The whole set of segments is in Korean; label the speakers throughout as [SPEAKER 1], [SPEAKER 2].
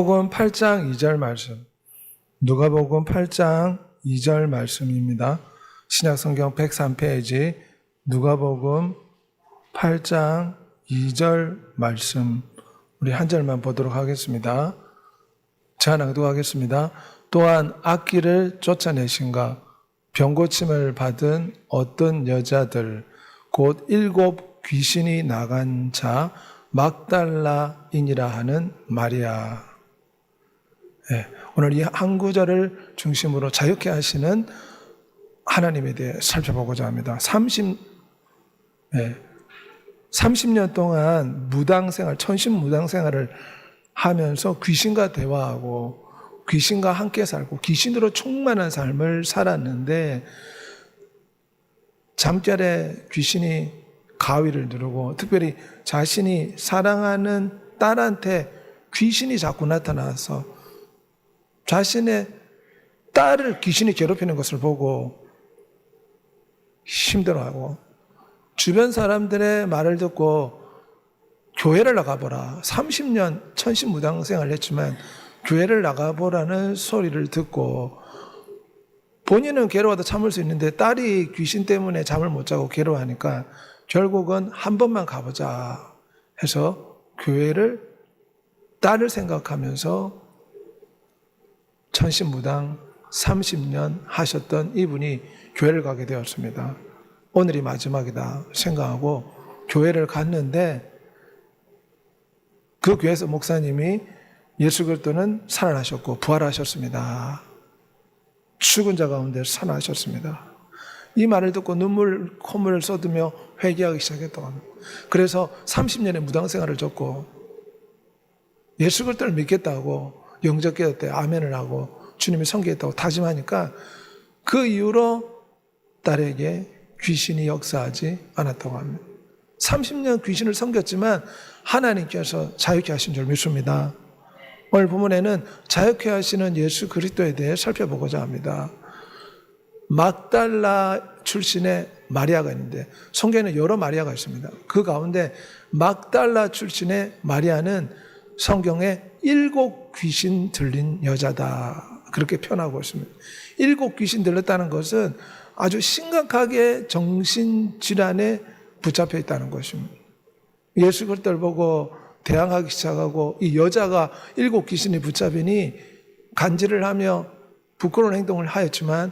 [SPEAKER 1] 누가복음 8장 2절 말씀. 누가복음 8장 2절 말씀입니다. 신약성경 103페이지 누가복음 8장 2절 말씀. 우리 한 절만 보도록 하겠습니다. 제가 낭독하겠습니다. 또한 악기를 쫓아내신가 병고침을 받은 어떤 여자들 곧 7 귀신이 나간 자 막달라인이라 하는 마리아. 네, 오늘 이 한 구절을 중심으로 자유케 하시는 하나님에 대해 살펴보고자 합니다. 30년 동안 무당생활, 천신무당생활을 하면서 귀신과 대화하고 귀신과 함께 살고 귀신으로 충만한 삶을 살았는데 잠결에 귀신이 가위를 누르고 특별히 자신이 사랑하는 딸한테 귀신이 자꾸 나타나서 자신의 딸을 귀신이 괴롭히는 것을 보고 힘들어하고 주변 사람들의 말을 듣고 교회를 나가보라. 30년 천신무당 생활을 했지만 교회를 나가보라는 소리를 듣고 본인은 괴로워도 참을 수 있는데 딸이 귀신 때문에 잠을 못 자고 괴로워하니까 결국은 한 번만 가보자 해서 교회를 딸을 생각하면서 천신무당 30년 하셨던 이분이 교회를 가게 되었습니다. 오늘이 마지막이다 생각하고 교회를 갔는데 그 교회에서 목사님이 예수 그리스도는 살아나셨고 부활하셨습니다. 죽은 자 가운데 살아나셨습니다. 이 말을 듣고 콧물을 쏟으며 회개하기 시작했다고 합니다. 그래서 30년의 무당생활을 줬고 예수 그리스도를 믿겠다고 영접 깨닫대 아멘을 하고 주님이 섬기겠다고 다짐하니까 그 이후로 딸에게 귀신이 역사하지 않았다고 합니다. 30년 귀신을 섬겼지만 하나님께서 자유케 하신 줄 믿습니다. 오늘 본문에는 자유케 하시는 예수 그리스도에 대해 살펴보고자 합니다. 막달라 출신의 마리아가 있는데 성경에는 여러 마리아가 있습니다. 그 가운데 막달라 출신의 마리아는 성경에 7 귀신 들린 여자다 그렇게 표현하고 있습니다. 7 귀신 들렸다는 것은 아주 심각하게 정신질환에 붙잡혀 있다는 것입니다. 예수 그리스도를 보고 대항하기 시작하고 이 여자가 7 귀신이 붙잡히니 간질을 하며 부끄러운 행동을 하였지만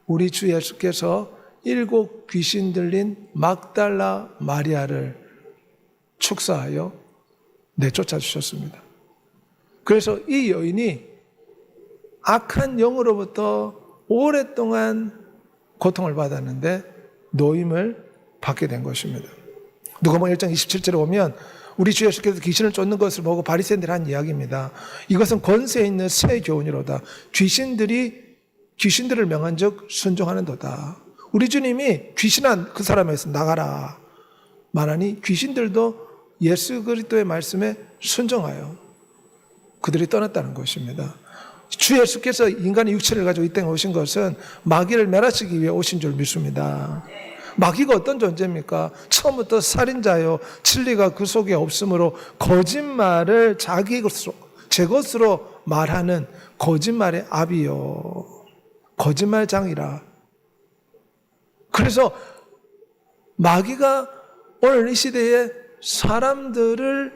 [SPEAKER 1] 우리 주 예수께서 7 귀신 들린 막달라 마리아를 축사하여 내쫓아 주셨습니다. 그래서 이 여인이 악한 영으로부터 오랫동안 고통을 받았는데 노임을 받게 된 것입니다. 누가복음 1장 27절에 보면 우리 주 예수께서 귀신을 쫓는 것을 보고 바리새인들이 한 이야기입니다. 이것은 권세 있는 새 교훈이로다. 귀신들을 명한 즉 순종하는도다. 우리 주님이 귀신한 그 사람에서 나가라 말하니 귀신들도 예수 그리스도의 말씀에 순종하여 그들이 떠났다는 것입니다. 주 예수께서 인간의 육체를 가지고 이 땅에 오신 것은 마귀를 멸하시기 위해 오신 줄 믿습니다. 마귀가 어떤 존재입니까? 처음부터 살인자요, 진리가 그 속에 없으므로 거짓말을 자기 것으로, 제 것으로 말하는 거짓말의 아비요, 거짓말장이라. 그래서 마귀가 오늘 이 시대에 사람들을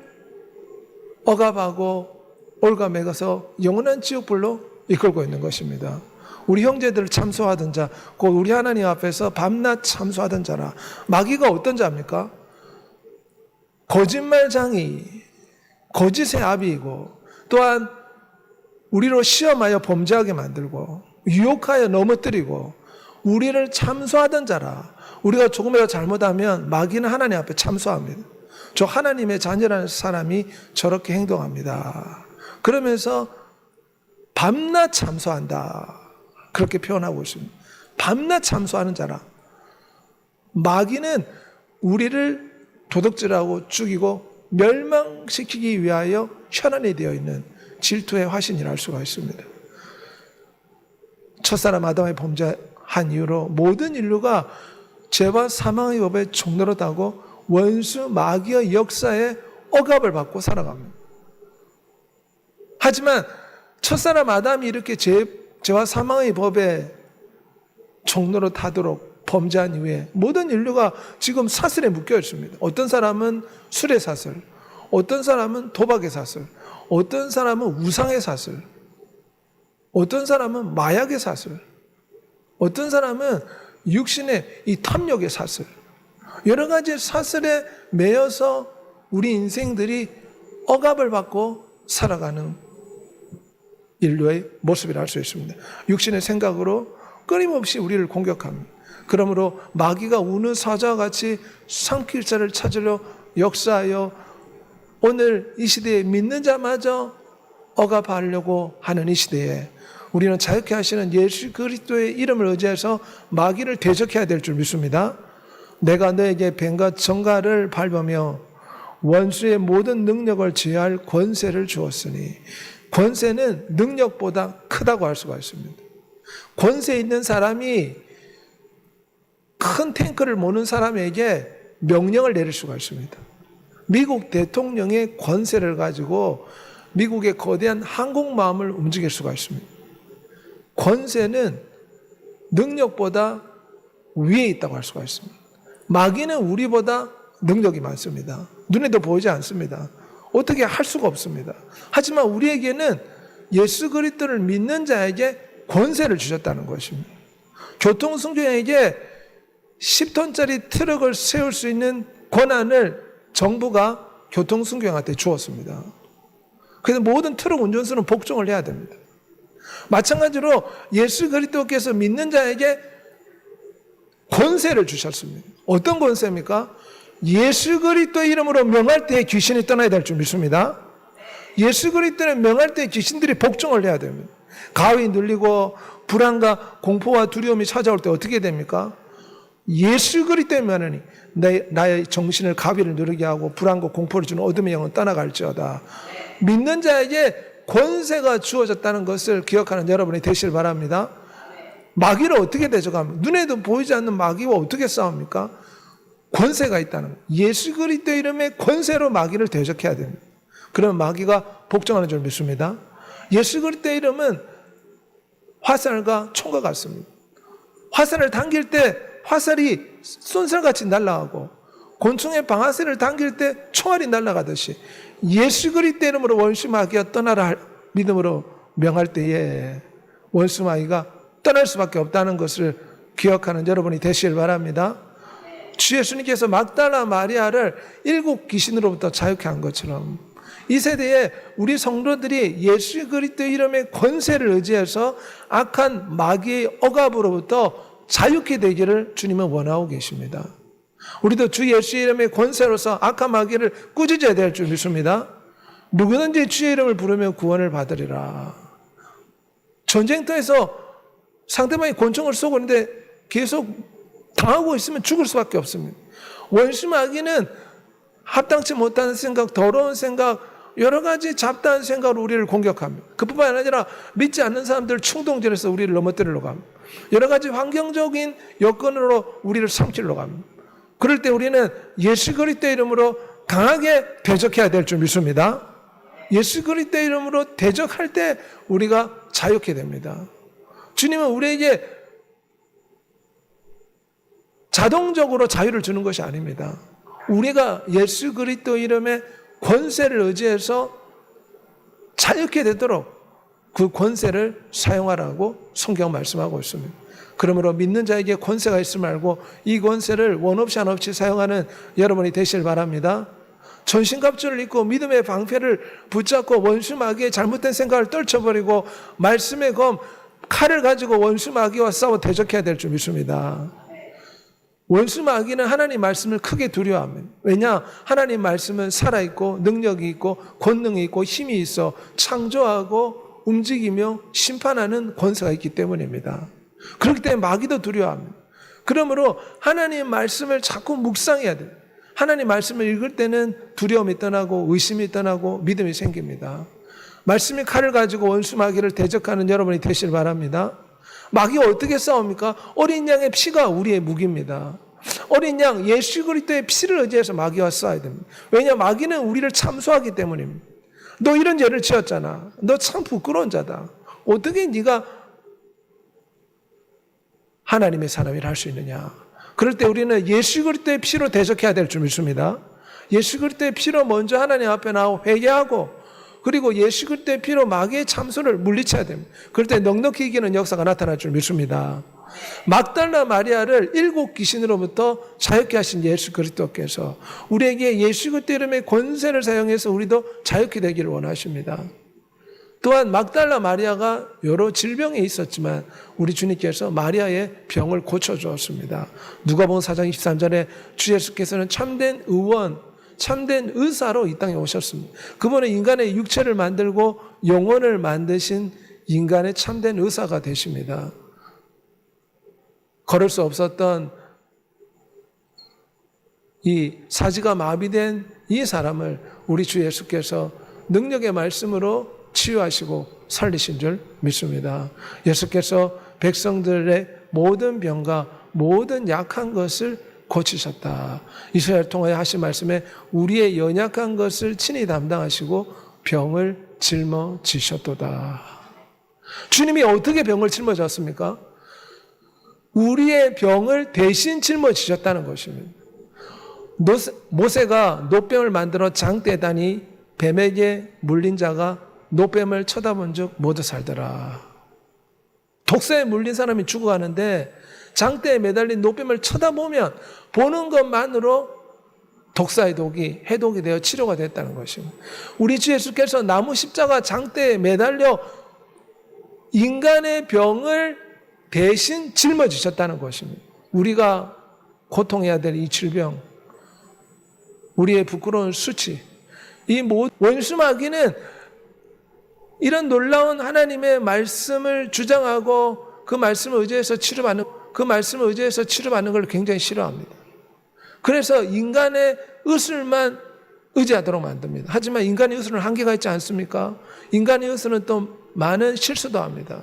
[SPEAKER 1] 억압하고 올가매가서 영원한 지옥불로 이끌고 있는 것입니다. 우리 형제들을 참소하던 자, 곧 우리 하나님 앞에서 밤낮 참소하던 자라. 마귀가 어떤 자입니까? 거짓말장이, 거짓의 아비이고 또한 우리로 시험하여 범죄하게 만들고 유혹하여 넘어뜨리고 우리를 참소하던 자라. 우리가 조금이라도 잘못하면 마귀는 하나님 앞에 참소합니다. 저 하나님의 자녀라는 사람이 저렇게 행동합니다. 그러면서 밤낮 참소한다. 그렇게 표현하고 있습니다. 밤낮 참소하는 자라. 마귀는 우리를 도둑질하고 죽이고 멸망시키기 위하여 현안이 되어 있는 질투의 화신이라 할 수가 있습니다. 첫사람 아담의 범죄한 이후로 모든 인류가 죄와 사망의 법에 종노릇하고 원수 마귀의 역사에 억압을 받고 살아갑니다. 하지만 첫사람 아담이 이렇게 죄와 사망의 법에 종로로 타도록 범죄한 이후에 모든 인류가 지금 사슬에 묶여 있습니다. 어떤 사람은 술의 사슬, 어떤 사람은 도박의 사슬, 어떤 사람은 우상의 사슬, 어떤 사람은 마약의 사슬, 어떤 사람은 육신의 이 탐욕의 사슬, 여러 가지 사슬에 매여서 우리 인생들이 억압을 받고 살아가는 인류의 모습이라 할 수 있습니다. 육신의 생각으로 끊임없이 우리를 공격합니다. 그러므로 마귀가 우는 사자와 같이 삼킬 자를 찾으려 역사하여 오늘 이 시대에 믿는 자마저 억압하려고 하는 이 시대에 우리는 자유케 하시는 예수 그리스도의 이름을 의지해서 마귀를 대적해야 될 줄 믿습니다. 내가 너에게 뱀과 정갈을 밟으며 원수의 모든 능력을 제어할 권세를 주었으니, 권세는 능력보다 크다고 할 수가 있습니다. 권세 있는 사람이 큰 탱크를 모는 사람에게 명령을 내릴 수가 있습니다. 미국 대통령의 권세를 가지고 미국의 거대한 항공모함을 움직일 수가 있습니다. 권세는 능력보다 위에 있다고 할 수가 있습니다. 마귀는 우리보다 능력이 많습니다. 눈에도 보이지 않습니다. 어떻게 할 수가 없습니다. 하지만 우리에게는 예수 그리스도를 믿는 자에게 권세를 주셨다는 것입니다. 교통승조에게 10톤짜리 트럭을 세울 수 있는 권한을 정부가 교통승조한테 주었습니다. 그래서 모든 트럭 운전수는 복종을 해야 됩니다. 마찬가지로 예수 그리스도께서 믿는 자에게 권세를 주셨습니다. 어떤 권세입니까? 예수 그리스도의 이름으로 명할 때 귀신이 떠나야 될 줄 믿습니다. 예수 그리스도를 명할 때 귀신들이 복종을 해야 됩니다. 가위 눌리고 불안과 공포와 두려움이 찾아올 때 어떻게 됩니까? 예수 그리스도의 명하니 나의 정신을 가위를 누르게 하고 불안과 공포를 주는 어둠의 영은 떠나갈지어다. 믿는 자에게 권세가 주어졌다는 것을 기억하는 여러분이 되시길 바랍니다. 마귀를 어떻게 대적합니까? 눈에도 보이지 않는 마귀와 어떻게 싸웁니까? 권세가 있다는 거예요. 예수 그리스도의 이름의 권세로 마귀를 대적해야 됩니다. 그러면 마귀가 복종하는 줄 믿습니다. 예수 그리스도의 이름은 화살과 총과 같습니다. 화살을 당길 때 화살이 쏜살같이 날아가고 곤충의 방아쇠를 당길 때 총알이 날아가듯이 예수 그리스도의 이름으로 원수 마귀가 떠나라 믿음으로 명할 때에 원수 마귀가 떠날 수밖에 없다는 것을 기억하는 여러분이 되시길 바랍니다. 주 예수님께서 막달라 마리아를 7 귀신으로부터 자유케 한 것처럼 이 세대에 우리 성도들이 예수 그리스도의 이름의 권세를 의지해서 악한 마귀의 억압으로부터 자유케 되기를 주님은 원하고 계십니다. 우리도 주 예수의 이름의 권세로서 악한 마귀를 꾸짖어야 될 줄 믿습니다. 누구든지 주의 이름을 부르면 구원을 받으리라. 전쟁터에서 상대방이 권총을 쏘고 있는데 계속 당하고 있으면 죽을 수밖에 없습니다. 원수 마귀는 합당치 못한 생각, 더러운 생각, 여러 가지 잡다한 생각으로 우리를 공격합니다. 그뿐만 아니라 믿지 않는 사람들 충동질해서 우리를 넘어뜨리려고 합니다. 여러 가지 환경적인 여건으로 우리를 삼키려고 합니다. 그럴 때 우리는 예수 그리스도의 이름으로 강하게 대적해야 될 줄 믿습니다. 예수 그리스도의 이름으로 대적할 때 우리가 자유케 됩니다. 주님은 우리에게 자동적으로 자유를 주는 것이 아닙니다. 우리가 예수 그리스도 이름의 권세를 의지해서 자유케 되도록 그 권세를 사용하라고 성경 말씀하고 있습니다. 그러므로 믿는 자에게 권세가 있음을 알고 이 권세를 원 없이 한 없이 사용하는 여러분이 되시길 바랍니다. 전신갑주를 입고 믿음의 방패를 붙잡고 원수 마귀의 잘못된 생각을 떨쳐버리고 말씀의 검 칼을 가지고 원수 마귀와 싸워 대적해야 될 줄 믿습니다. 원수 마귀는 하나님 말씀을 크게 두려워합니다. 왜냐? 하나님 말씀은 살아있고 능력이 있고 권능이 있고 힘이 있어 창조하고 움직이며 심판하는 권세가 있기 때문입니다. 그렇기 때문에 마귀도 두려워합니다. 그러므로 하나님 말씀을 자꾸 묵상해야 돼요. 하나님 말씀을 읽을 때는 두려움이 떠나고 의심이 떠나고 믿음이 생깁니다. 말씀의 칼을 가지고 원수 마귀를 대적하는 여러분이 되시길 바랍니다. 마귀가 어떻게 싸웁니까? 어린 양의 피가 우리의 무기입니다. 어린 양 예수 그리스도의 피를 의지해서 마귀와 싸워야 됩니다. 왜냐? 마귀는 우리를 참소하기 때문입니다. 너 이런 죄를 지었잖아. 너 참 부끄러운 자다. 어떻게 네가 하나님의 사람이라 할 수 있느냐. 그럴 때 우리는 예수 그리스도의 피로 대적해야 될 줄 믿습니다. 예수 그리스도의 피로 먼저 하나님 앞에 나와 회개하고, 그리고 예수 그리스도의 피로 마귀의 참소를 물리쳐야 됩니다. 그럴 때 넉넉히 이기는 역사가 나타날 줄 믿습니다. 막달라 마리아를 7 귀신으로부터 자유케 하신 예수 그리스도께서 우리에게 예수 그리스도 이름의 권세를 사용해서 우리도 자유케 되기를 원하십니다. 또한 막달라 마리아가 여러 질병에 있었지만 우리 주님께서 마리아의 병을 고쳐주었습니다. 누가복음 4장 23절에 주 예수께서는 참된 의원, 참된 의사로 이 땅에 오셨습니다. 그분은 인간의 육체를 만들고 영혼을 만드신 인간의 참된 의사가 되십니다. 걸을 수 없었던 이 사지가 마비된 이 사람을 우리 주 예수께서 능력의 말씀으로 치유하시고 살리신 줄 믿습니다. 예수께서 백성들의 모든 병과 모든 약한 것을 고치셨다. 이사야를 통하여 하신 말씀에 우리의 연약한 것을 친히 담당하시고 병을 짊어지셨도다. 주님이 어떻게 병을 짊어졌습니까? 우리의 병을 대신 짊어지셨다는 것입니다. 모세가 노병을 만들어 장대다니 뱀에게 물린 자가 노뱀을 쳐다본 적 모두 살더라. 독사에 물린 사람이 죽어가는데 장대에 매달린 노뱀을 쳐다보면 보는 것만으로 독사의 독이 해독이 되어 치료가 됐다는 것입니다. 우리 주 예수께서 나무 십자가 장대에 매달려 인간의 병을 대신 짊어지셨다는 것입니다. 우리가 고통해야 될 이 질병, 우리의 부끄러운 수치, 이 원수 마귀는 이런 놀라운 하나님의 말씀을 주장하고 그 말씀을 의지해서 치료받는 걸 굉장히 싫어합니다. 그래서 인간의 의술만 의지하도록 만듭니다. 하지만 인간의 의술은 한계가 있지 않습니까? 인간의 의술은 또 많은 실수도 합니다.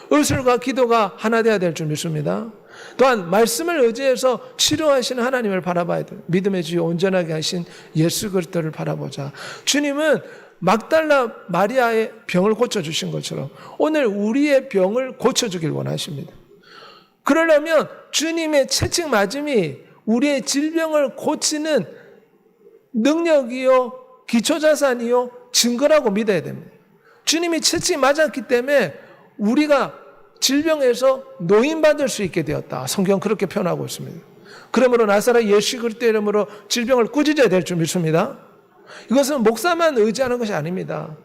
[SPEAKER 1] 의술과 기도가 하나 되어야 될 줄 믿습니다. 또한 말씀을 의지해서 치료하시는 하나님을 바라봐야 돼요. 믿음의 주여 온전하게 하신 예수 그리스도를 바라보자. 주님은 막달라 마리아의 병을 고쳐주신 것처럼 오늘 우리의 병을 고쳐주길 원하십니다. 그러려면 주님의 채찍 맞음이 우리의 질병을 고치는 능력이요, 기초자산이요, 증거라고 믿어야 됩니다. 주님이 채찍 맞았기 때문에 우리가 질병에서 노인받을 수 있게 되었다. 성경 그렇게 표현하고 있습니다. 그러므로 나사렛 예수 그리스도 이름으로 질병을 꾸짖어야 될 줄 믿습니다. 이것은 목사만 의지하는 것이 아닙니다.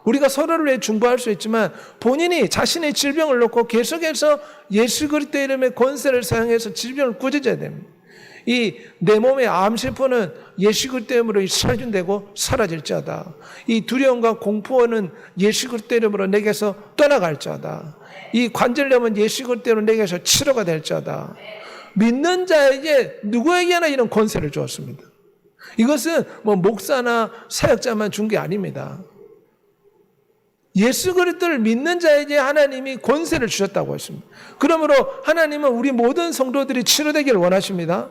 [SPEAKER 1] 우리가 서로를 위해 중보할 수 있지만 본인이 자신의 질병을 놓고 계속해서 예수 그리스도 이름의 권세를 사용해서 질병을 꾸짖어야 됩니다. 이 내 몸의 암세포는 예수 그리스도 이름으로 살균되고 사라질지어다. 이 두려움과 공포는 예수 그리스도 이름으로 내게서 떠나갈지어다. 이 관절염은 예수 그리스도 이름으로 내게서 치료가 될지어다. 믿는 자에게 누구에게나 이런 권세를 주었습니다. 이것은 뭐 목사나 사역자만 준 게 아닙니다. 예수 그리스도를 믿는 자에게 하나님이 권세를 주셨다고 했습니다. 그러므로 하나님은 우리 모든 성도들이 치료되기를 원하십니다.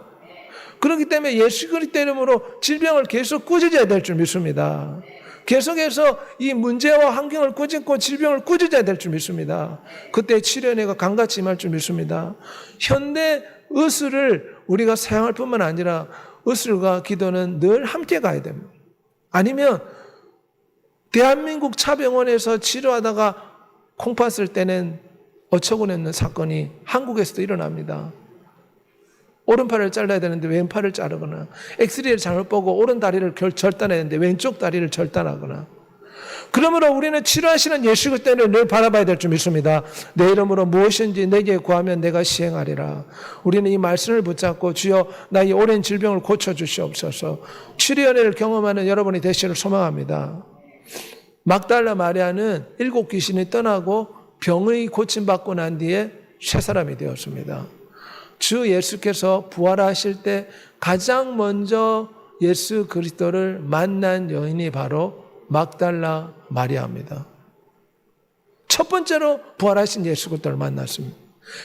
[SPEAKER 1] 그렇기 때문에 예수 그리스도 이름으로 질병을 계속 꾸짖어야 될 줄 믿습니다. 계속해서 이 문제와 환경을 꾸짖고 질병을 꾸짖어야 될 줄 믿습니다. 그때 치료내가 강같이 임할 줄 믿습니다. 현대 의술을 우리가 사용할 뿐만 아니라 의술과 기도는 늘 함께 가야 됩니다. 아니면 대한민국 차병원에서 치료하다가 콩팥을 떼는 어처구니없는 사건이 한국에서도 일어납니다. 오른팔을 잘라야 되는데 왼팔을 자르거나, 엑스레이를 잘못 보고 오른 다리를 절단해야 되는데 왼쪽 다리를 절단하거나. 그러므로 우리는 치료하시는 예수 그리스도를 늘 바라봐야 될 줄 믿습니다. 내 이름으로 무엇인지 내게 구하면 내가 시행하리라. 우리는 이 말씀을 붙잡고 주여 나의 오랜 질병을 고쳐주시옵소서. 치료연회를 경험하는 여러분이 되시기를 소망합니다. 막달라 마리아는 7 귀신이 떠나고 병의 고침받고 난 뒤에 새 사람이 되었습니다. 주 예수께서 부활하실 때 가장 먼저 예수 그리스도를 만난 여인이 바로 막달라 마리아입니다. 첫 번째로 부활하신 예수 그리스도를 만났습니다.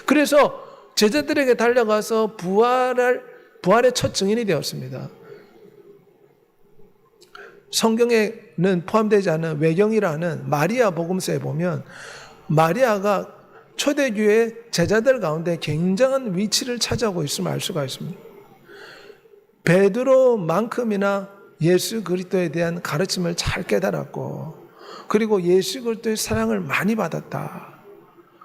[SPEAKER 1] 그래서 제자들에게 달려가서 부활의 첫 증인이 되었습니다. 성경에는 포함되지 않은 외경이라는 마리아 복음서에 보면 마리아가 초대교회 제자들 가운데 굉장한 위치를 차지하고 있음을 알 수가 있습니다. 베드로만큼이나 예수 그리스도에 대한 가르침을 잘 깨달았고, 그리고 예수 그리스도의 사랑을 많이 받았다.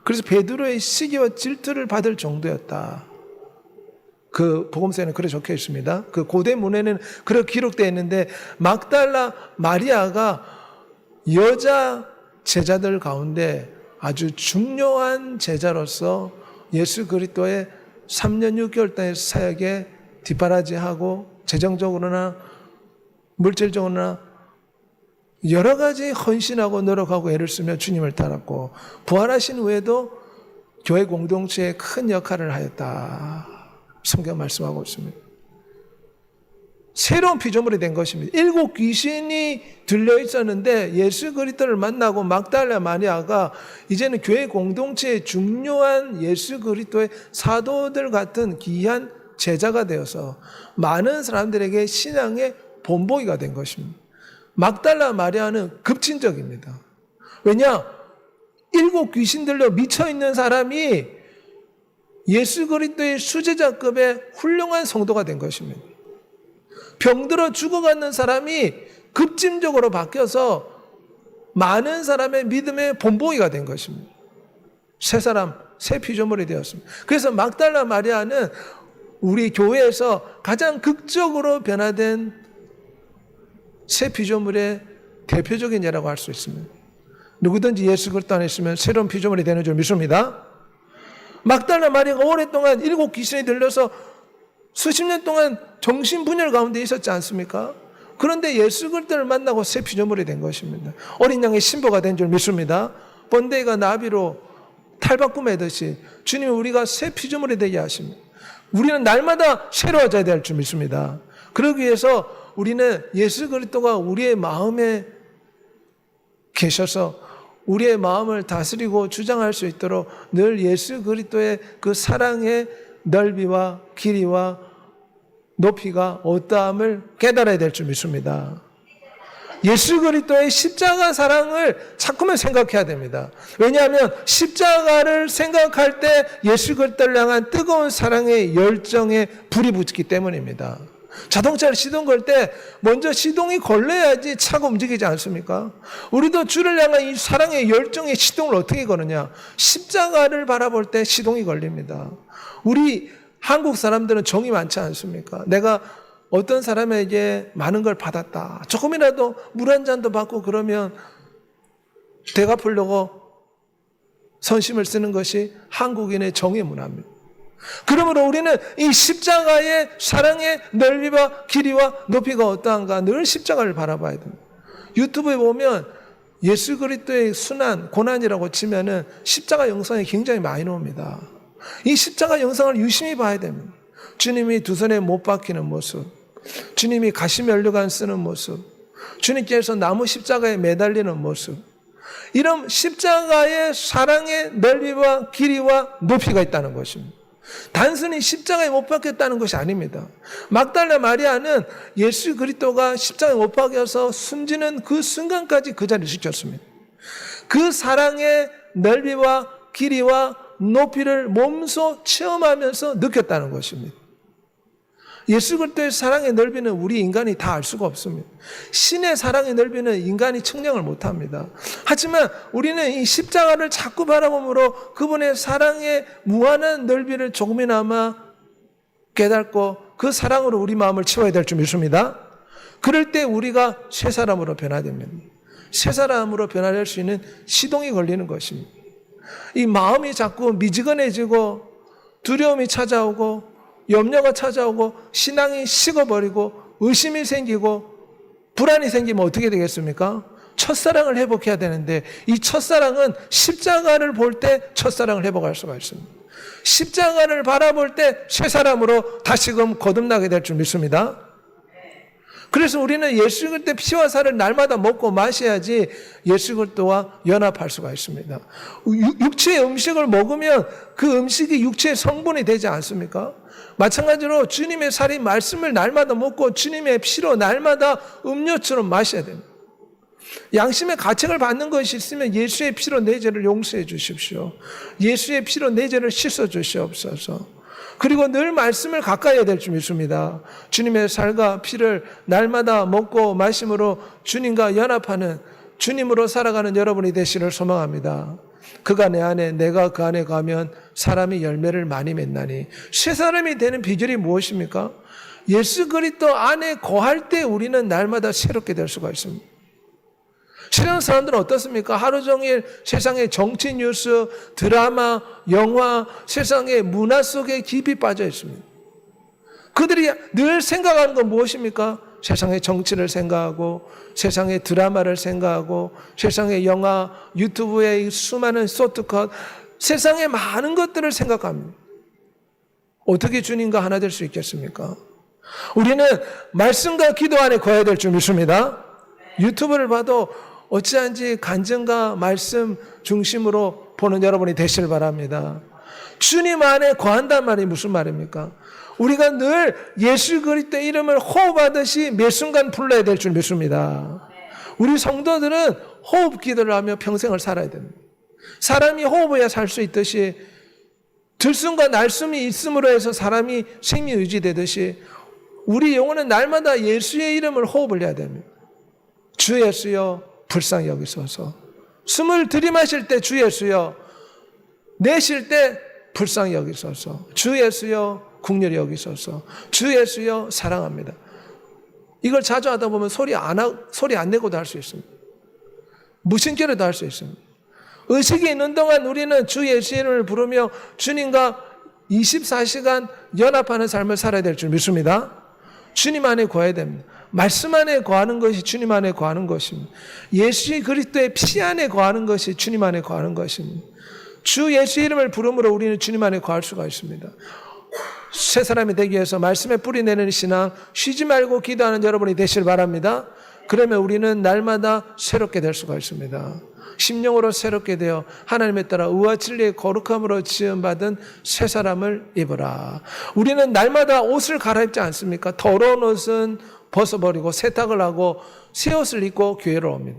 [SPEAKER 1] 그래서 베드로의 시기와 질투를 받을 정도였다. 그 복음서에는 그렇게 적혀 있습니다. 그 고대 문에는 그렇게 기록되어 있는데, 막달라 마리아가 여자 제자들 가운데 아주 중요한 제자로서 예수 그리스도의 3년 6개월 동안의 사역에 뒷바라지하고 재정적으로나 물질적으로나 여러 가지 헌신하고 노력하고 애를 쓰며 주님을 따랐고, 부활하신 후에도 교회 공동체에 큰 역할을 하였다. 성경 말씀하고 있습니다. 새로운 피조물이 된 것입니다. 7 귀신이 들려 있었는데 예수 그리스도를 만나고 막달라 마리아가 이제는 교회 공동체의 중요한 예수 그리스도의 사도들 같은 귀한 제자가 되어서 많은 사람들에게 신앙의 본보기가 된 것입니다. 막달라 마리아는 급진적입니다. 왜냐? 7 귀신 들려 미쳐있는 사람이 예수 그리스도의 수제자급의 훌륭한 성도가 된 것입니다. 병들어 죽어가는 사람이 급진적으로 바뀌어서 많은 사람의 믿음의 본보기가 된 것입니다. 새 사람, 새 피조물이 되었습니다. 그래서 막달라 마리아는 우리 교회에서 가장 극적으로 변화된 새 피조물의 대표적인 예라고 할 수 있습니다. 누구든지 예수 그리스도 안에 있으면 새로운 피조물이 되는 줄 믿습니다. 막달라 마리아가 오랫동안 7 귀신이 들려서 수십 년 동안 정신분열 가운데 있었지 않습니까? 그런데 예수 그리스도를 만나고 새 피조물이 된 것입니다. 어린 양의 신부가 된 줄 믿습니다. 번데기가 나비로 탈바꿈 매듯이 주님이 우리가 새 피조물이 되게 하십니다. 우리는 날마다 새로워져야 될 줄 믿습니다. 그러기 위해서 우리는 예수 그리스도가 우리의 마음에 계셔서 우리의 마음을 다스리고 주장할 수 있도록 늘 예수 그리스도의 그 사랑의 넓이와 길이와 높이가 어떠함을 깨달아야 될 줄 믿습니다. 예수 그리스도의 십자가 사랑을 자꾸만 생각해야 됩니다. 왜냐하면 십자가를 생각할 때 예수 그리스도를 향한 뜨거운 사랑의 열정에 불이 붙기 때문입니다. 자동차를 시동 걸 때 먼저 시동이 걸려야지 차가 움직이지 않습니까? 우리도 주를 향한 이 사랑의 열정의 시동을 어떻게 거느냐? 십자가를 바라볼 때 시동이 걸립니다. 우리 한국 사람들은 정이 많지 않습니까? 내가 어떤 사람에게 많은 걸 받았다, 조금이라도 물 한 잔도 받고 그러면 되갚으려고 선심을 쓰는 것이 한국인의 정의 문화입니다. 그러므로 우리는 이 십자가의 사랑의 넓이와 길이와 높이가 어떠한가 늘 십자가를 바라봐야 됩니다. 유튜브에 보면 예수 그리스도의 순환, 고난이라고 치면은 십자가 영상이 굉장히 많이 나옵니다. 이 십자가 영상을 유심히 봐야 됩니다. 주님이 두 손에 못 박히는 모습, 주님이 가시면류관 쓰는 모습, 주님께서 나무 십자가에 매달리는 모습, 이런 십자가의 사랑의 넓이와 길이와 높이가 있다는 것입니다. 단순히 십자가에 못 박혔다는 것이 아닙니다. 막달라 마리아는 예수 그리스도가 십자가에 못 박혀서 숨지는 그 순간까지 그 자리를 지켰습니다. 그 사랑의 넓이와 길이와 높이를 몸소 체험하면서 느꼈다는 것입니다. 예수 그리스도의 사랑의 넓이는 우리 인간이 다 알 수가 없습니다. 신의 사랑의 넓이는 인간이 측량을 못합니다. 하지만 우리는 이 십자가를 자꾸 바라보므로 그분의 사랑의 무한한 넓이를 조금이나마 깨닫고 그 사랑으로 우리 마음을 채워야 될 줄 믿습니다. 그럴 때 우리가 새 사람으로 변화됩니다. 새 사람으로 변화될 수 있는 시동이 걸리는 것입니다. 이 마음이 자꾸 미지근해지고 두려움이 찾아오고 염려가 찾아오고 신앙이 식어버리고 의심이 생기고 불안이 생기면 어떻게 되겠습니까? 첫사랑을 회복해야 되는데 이 첫사랑은 십자가를 볼 때 첫사랑을 회복할 수가 있습니다. 십자가를 바라볼 때 새 사람으로 다시금 거듭나게 될 줄 믿습니다. 그래서 우리는 예수 그리스도의 피와 살을 날마다 먹고 마셔야지 예수 그리스도와 연합할 수가 있습니다. 육체의 음식을 먹으면 그 음식이 육체의 성분이 되지 않습니까? 마찬가지로 주님의 살이 말씀을 날마다 먹고 주님의 피로 날마다 음료처럼 마셔야 됩니다. 양심의 가책을 받는 것이 있으면 예수의 피로 내 죄를 용서해 주십시오. 예수의 피로 내 죄를 씻어 주시옵소서. 그리고 늘 말씀을 가까이 해야 될 줄 믿습니다. 주님의 살과 피를 날마다 먹고 마심으로 주님과 연합하는, 주님으로 살아가는 여러분이 되시를 소망합니다. 그가 내 안에, 내가 그 안에 가면 사람이 열매를 많이 맺나니. 새 사람이 되는 비결이 무엇입니까? 예수 그리스도 안에 거할 때 우리는 날마다 새롭게 될 수가 있습니다. 세상 사람들은 어떻습니까? 하루 종일 세상의 정치 뉴스, 드라마, 영화, 세상의 문화 속에 깊이 빠져 있습니다. 그들이 늘 생각하는 건 무엇입니까? 세상의 정치를 생각하고, 세상의 드라마를 생각하고, 세상의 영화, 유튜브의 수많은 쇼트컷, 세상의 많은 것들을 생각합니다. 어떻게 주님과 하나 될 수 있겠습니까? 우리는 말씀과 기도 안에 거해야 될 줄 믿습니다. 유튜브를 봐도 어찌한지 간증과 말씀 중심으로 보는 여러분이 되시길 바랍니다. 주님 안에 거한단 말이 무슨 말입니까? 우리가 늘 예수 그리스도의 이름을 호흡하듯이 매 순간 불러야 될 줄 믿습니다. 우리 성도들은 호흡 기도를 하며 평생을 살아야 됩니다. 사람이 호흡해야 살 수 있듯이 들숨과 날숨이 있음으로 해서 사람이 생명이 유지되듯이 우리 영혼은 날마다 예수의 이름을 호흡을 해야 됩니다. 주 예수여 불쌍히 여기소서. 숨을 들이마실 때 주 예수여, 내쉴 때 불쌍히 여기소서. 주 예수여 긍휼히 여기소서. 주 예수여 사랑합니다. 이걸 자주 하다 보면 소리 안 내고도 할 수 있습니다. 무심결에도 할 수 있습니다. 의식이 있는 동안 우리는 주 예수의 이름을 부르며 주님과 24시간 연합하는 삶을 살아야 될 줄 믿습니다. 주님 안에 거해야 됩니다. 말씀 안에 거하는 것이 주님 안에 거하는 것입니다. 예수 그리스도의 피 안에 거하는 것이 주님 안에 거하는 것입니다. 주 예수의 이름을 부름으로 우리는 주님 안에 거할 수가 있습니다. 새 사람이 되기 위해서 말씀에 뿌리 내는 신앙, 쉬지 말고 기도하는 여러분이 되시길 바랍니다. 그러면 우리는 날마다 새롭게 될 수가 있습니다. 심령으로 새롭게 되어 하나님에 따라 의와 진리의 거룩함으로 지음받은 새 사람을 입으라. 우리는 날마다 옷을 갈아입지 않습니까? 더러운 옷은 벗어버리고 세탁을 하고 새 옷을 입고 교회로 옵니다.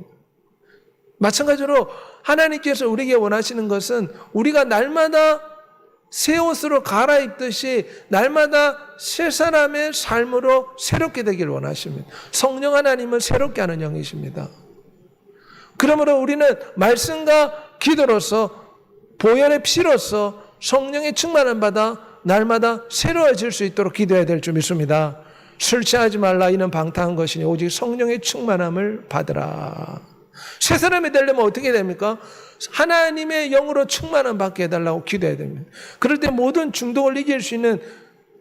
[SPEAKER 1] 마찬가지로 하나님께서 우리에게 원하시는 것은 우리가 날마다 새 옷으로 갈아입듯이 날마다 새 사람의 삶으로 새롭게 되길 원하십니다. 성령 하나님은 새롭게 하는 영이십니다. 그러므로 우리는 말씀과 기도로서 보혈의 피로서 성령의 충만함 받아 날마다 새로워질 수 있도록 기도해야 될 줄 믿습니다. 술 취하지 말라 이는 방탕한 것이니 오직 성령의 충만함을 받으라. 새 사람이 되려면 어떻게 됩니까? 하나님의 영으로 충만함 받게 해달라고 기도해야 됩니다. 그럴 때 모든 중독을 이길 수 있는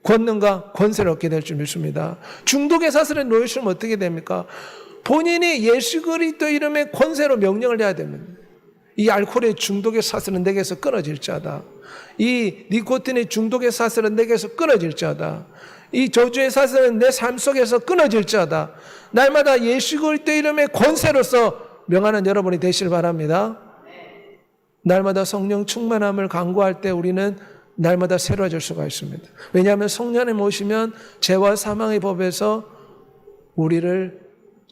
[SPEAKER 1] 권능과 권세를 얻게 될 줄 믿습니다. 중독의 사슬에 놓이시면 어떻게 됩니까? 본인이 예수 그리스도 이름의 권세로 명령을 해야 됩니다. 이 알코올의 중독의 사슬은 내게서 끊어질지어다. 이 니코틴의 중독의 사슬은 내게서 끊어질지어다. 이 저주의 사슬은 내 삶 속에서 끊어질지어다. 날마다 예수 그리스도 이름의 권세로서 명하는 여러분이 되시길 바랍니다. 날마다 성령 충만함을 간구할 때 우리는 날마다 새로워질 수가 있습니다. 왜냐하면 성령님 오시면 죄와 사망의 법에서 우리를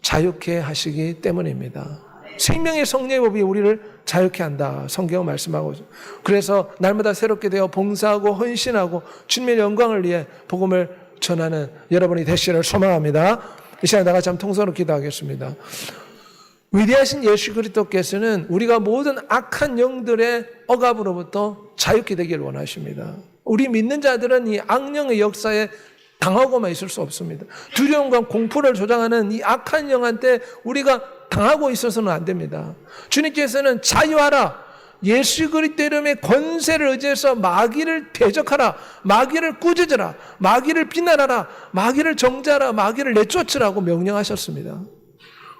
[SPEAKER 1] 자유케 하시기 때문입니다. 생명의 성령의 법이 우리를 자유케 한다. 성경은 말씀하고 있습니다. 그래서 날마다 새롭게 되어 봉사하고 헌신하고 주님의 영광을 위해 복음을 전하는 여러분이 되시기를 소망합니다. 이 시간에 다 같이 한번 통성으로 기도하겠습니다. 위대하신 예수 그리스도께서는 우리가 모든 악한 영들의 억압으로부터 자유케 되기를 원하십니다. 우리 믿는 자들은 이 악령의 역사에 당하고만 있을 수 없습니다. 두려움과 공포를 조장하는 이 악한 영한테 우리가 당하고 있어서는 안 됩니다. 주님께서는 자유하라. 예수 그리스도 이름의 권세를 의지해서 마귀를 대적하라. 마귀를 꾸짖으라. 마귀를 비난하라. 마귀를 정죄하라. 마귀를 내쫓으라고 명령하셨습니다.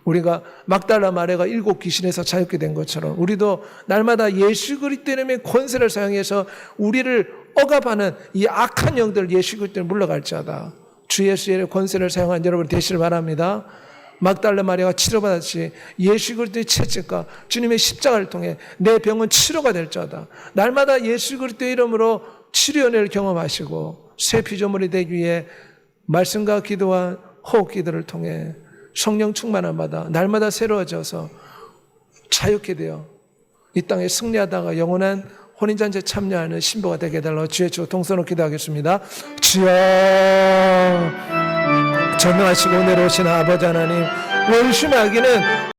[SPEAKER 1] 우리가 막달라 마리아가 7 귀신에서 자유케 된 것처럼 우리도 날마다 예수 그리스도 이름의 권세를 사용해서 우리를 억압하는 이 악한 영들 예수 그리스도를 물러갈지어다. 주 예수의 권세를 사용한 여러분 되시길 바랍니다. 막달라 마리아가 치료받았지 예수 그리스도의 채찍과 주님의 십자가를 통해 내 병은 치료가 될지어다. 날마다 예수 그리스도의 이름으로 치료 은혜를 경험하시고 새 피조물이 되기 위해 말씀과 기도와 호흡 기도를 통해 성령 충만을 받아 날마다 새로워져서 자유케 되어 이 땅에 승리하다가 영원한 혼인잔치에 참여하는 신부가 되게 해달라고 주의 주 동서로 기도하겠습니다. 주여, 전능하시고 은혜로우신 아버지 하나님, 원수마귀는